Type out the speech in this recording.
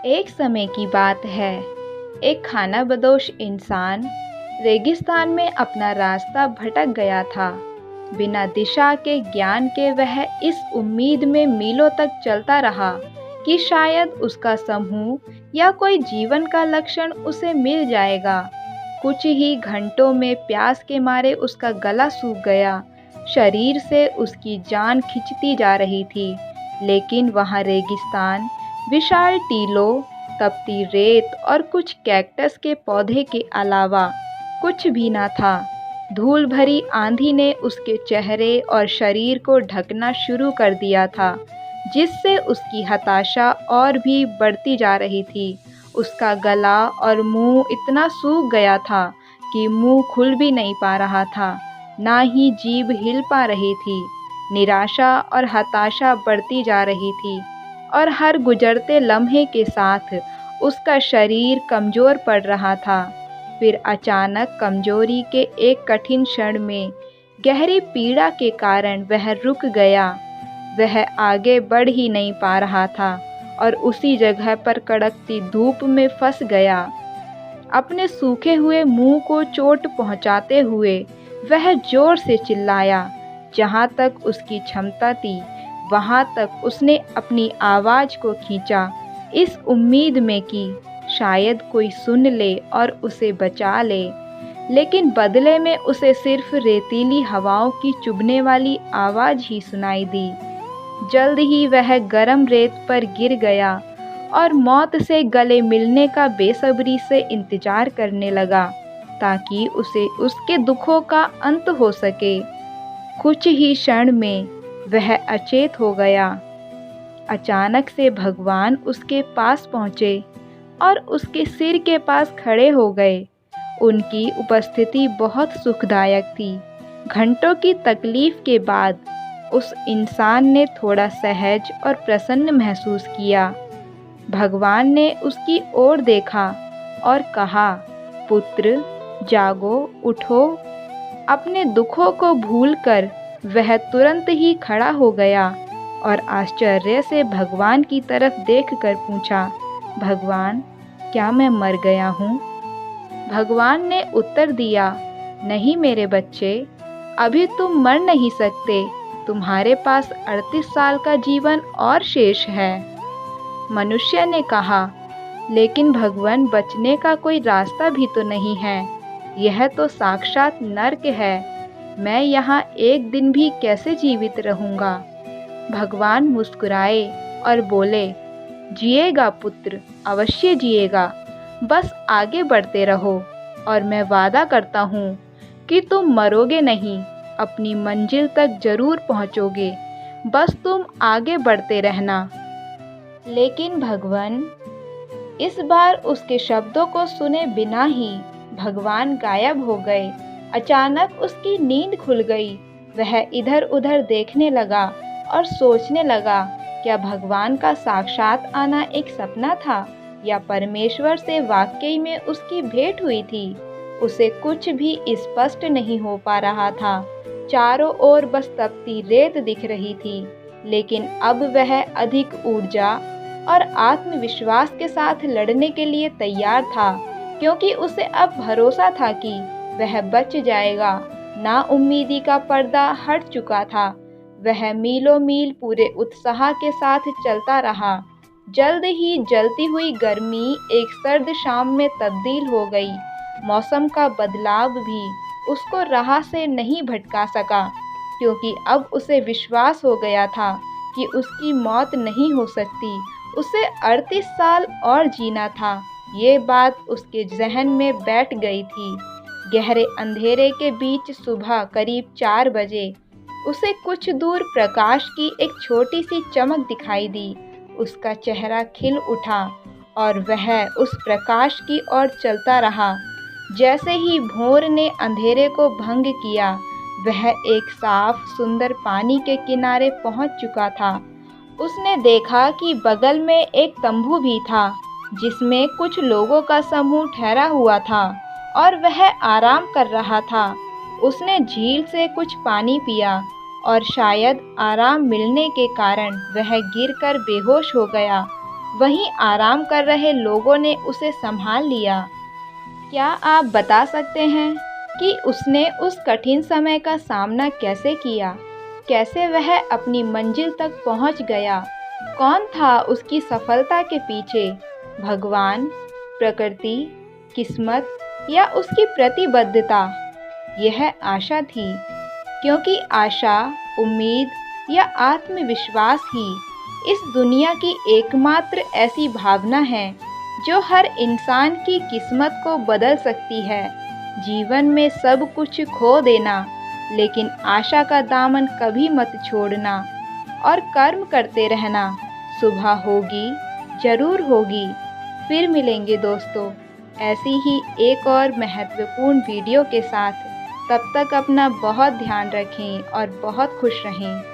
एक समय की बात है। एक खानाबदोश इंसान रेगिस्तान में अपना रास्ता भटक गया था। बिना दिशा के ज्ञान के वह इस उम्मीद में मीलों तक चलता रहा कि शायद उसका समूह या कोई जीवन का लक्षण उसे मिल जाएगा। कुछ ही घंटों में प्यास के मारे उसका गला सूख गया। शरीर से उसकी जान खिंचती जा रही थी, लेकिन वहाँ रेगिस्तान, विशाल टीलों, तपती रेत और कुछ कैक्टस के पौधे के अलावा कुछ भी न था। धूल भरी आंधी ने उसके चेहरे और शरीर को ढकना शुरू कर दिया था, जिससे उसकी हताशा और भी बढ़ती जा रही थी। उसका गला और मुंह इतना सूख गया था कि मुंह खुल भी नहीं पा रहा था, ना ही जीभ हिल पा रही थी। निराशा और हताशा बढ़ती जा रही थी और हर गुजरते लम्हे के साथ उसका शरीर कमज़ोर पड़ रहा था। फिर अचानक कमजोरी के एक कठिन क्षण में गहरी पीड़ा के कारण वह रुक गया। वह आगे बढ़ ही नहीं पा रहा था और उसी जगह पर कड़कती धूप में फंस गया। अपने सूखे हुए मुंह को चोट पहुंचाते हुए वह जोर से चिल्लाया। जहां तक उसकी क्षमता थी, वहां तक उसने अपनी आवाज़ को खींचा, इस उम्मीद में कि शायद कोई सुन ले और उसे बचा ले। लेकिन बदले में उसे सिर्फ रेतीली हवाओं की चुभने वाली आवाज़ ही सुनाई दी। जल्द ही वह गर्म रेत पर गिर गया और मौत से गले मिलने का बेसब्री से इंतजार करने लगा, ताकि उसे उसके दुखों का अंत हो सके। कुछ ही क्षण में वह अचेत हो गया। अचानक से भगवान उसके पास पहुँचे और उसके सिर के पास खड़े हो गए। उनकी उपस्थिति बहुत सुखदायक थी। घंटों की तकलीफ के बाद उस इंसान ने थोड़ा सहज और प्रसन्न महसूस किया। भगवान ने उसकी ओर देखा और कहा, पुत्र, जागो, उठो। अपने दुखों को भूलकर वह तुरंत ही खड़ा हो गया और आश्चर्य से भगवान की तरफ देखकर पूछा, भगवान, क्या मैं मर गया हूँ? भगवान ने उत्तर दिया, नहीं मेरे बच्चे, अभी तुम मर नहीं सकते। तुम्हारे पास 38 साल का जीवन और शेष है। मनुष्य ने कहा, लेकिन भगवान, बचने का कोई रास्ता भी तो नहीं है। यह तो साक्षात नर्क है। मैं यहाँ एक दिन भी कैसे जीवित रहूँगा? भगवान मुस्कुराए और बोले, जिएगा पुत्र, अवश्य जिएगा। बस आगे बढ़ते रहो और मैं वादा करता हूँ कि तुम मरोगे नहीं, अपनी मंजिल तक जरूर पहुँचोगे। बस तुम आगे बढ़ते रहना। लेकिन भगवान, इस बार उसके शब्दों को सुने बिना ही भगवान गायब हो गए। अचानक उसकी नींद खुल गई। वह इधर उधर देखने लगा और सोचने लगा, क्या भगवान का साक्षात आना एक सपना था या परमेश्वर से वाकई में उसकी भेंट हुई थी? उसे कुछ भी स्पष्ट नहीं हो पा रहा था। चारों ओर बस तपती रेत दिख रही थी, लेकिन अब वह अधिक ऊर्जा और आत्मविश्वास के साथ लड़ने के लिए तैयार था, क्योंकि उसे अब भरोसा था कि वह बच जाएगा। नाउम्मीदी का पर्दा हट चुका था। वह मीलों मील पूरे उत्साह के साथ चलता रहा। जल्द ही जलती हुई गर्मी एक सर्द शाम में तब्दील हो गई। मौसम का बदलाव भी उसको राह से नहीं भटका सका, क्योंकि अब उसे विश्वास हो गया था कि उसकी मौत नहीं हो सकती। उसे 38 साल और जीना था। ये बात उसके जहन में बैठ गई थी। गहरे अंधेरे के बीच सुबह करीब 4 बजे उसे कुछ दूर प्रकाश की एक छोटी सी चमक दिखाई दी। उसका चेहरा खिल उठा और वह उस प्रकाश की ओर चलता रहा। जैसे ही भोर ने अंधेरे को भंग किया, वह एक साफ सुंदर पानी के किनारे पहुंच चुका था। उसने देखा कि बगल में एक तंबू भी था, जिसमें कुछ लोगों का समूह ठहरा हुआ था और वह आराम कर रहा था। उसने झील से कुछ पानी पिया और शायद आराम मिलने के कारण वह गिरकर बेहोश हो गया। वहीं आराम कर रहे लोगों ने उसे संभाल लिया। क्या आप बता सकते हैं कि उसने उस कठिन समय का सामना कैसे किया? कैसे वह अपनी मंजिल तक पहुंच गया? कौन था उसकी सफलता के पीछे? भगवान, प्रकृति, किस्मत या उसकी प्रतिबद्धता? यह आशा थी, क्योंकि आशा, उम्मीद या आत्मविश्वास ही इस दुनिया की एकमात्र ऐसी भावना है जो हर इंसान की किस्मत को बदल सकती है। जीवन में सब कुछ खो देना, लेकिन आशा का दामन कभी मत छोड़ना और कर्म करते रहना। सुबह होगी, जरूर होगी। फिर मिलेंगे दोस्तों, ऐसी ही एक और महत्वपूर्ण वीडियो के साथ। तब तक अपना बहुत ध्यान रखें और बहुत खुश रहें।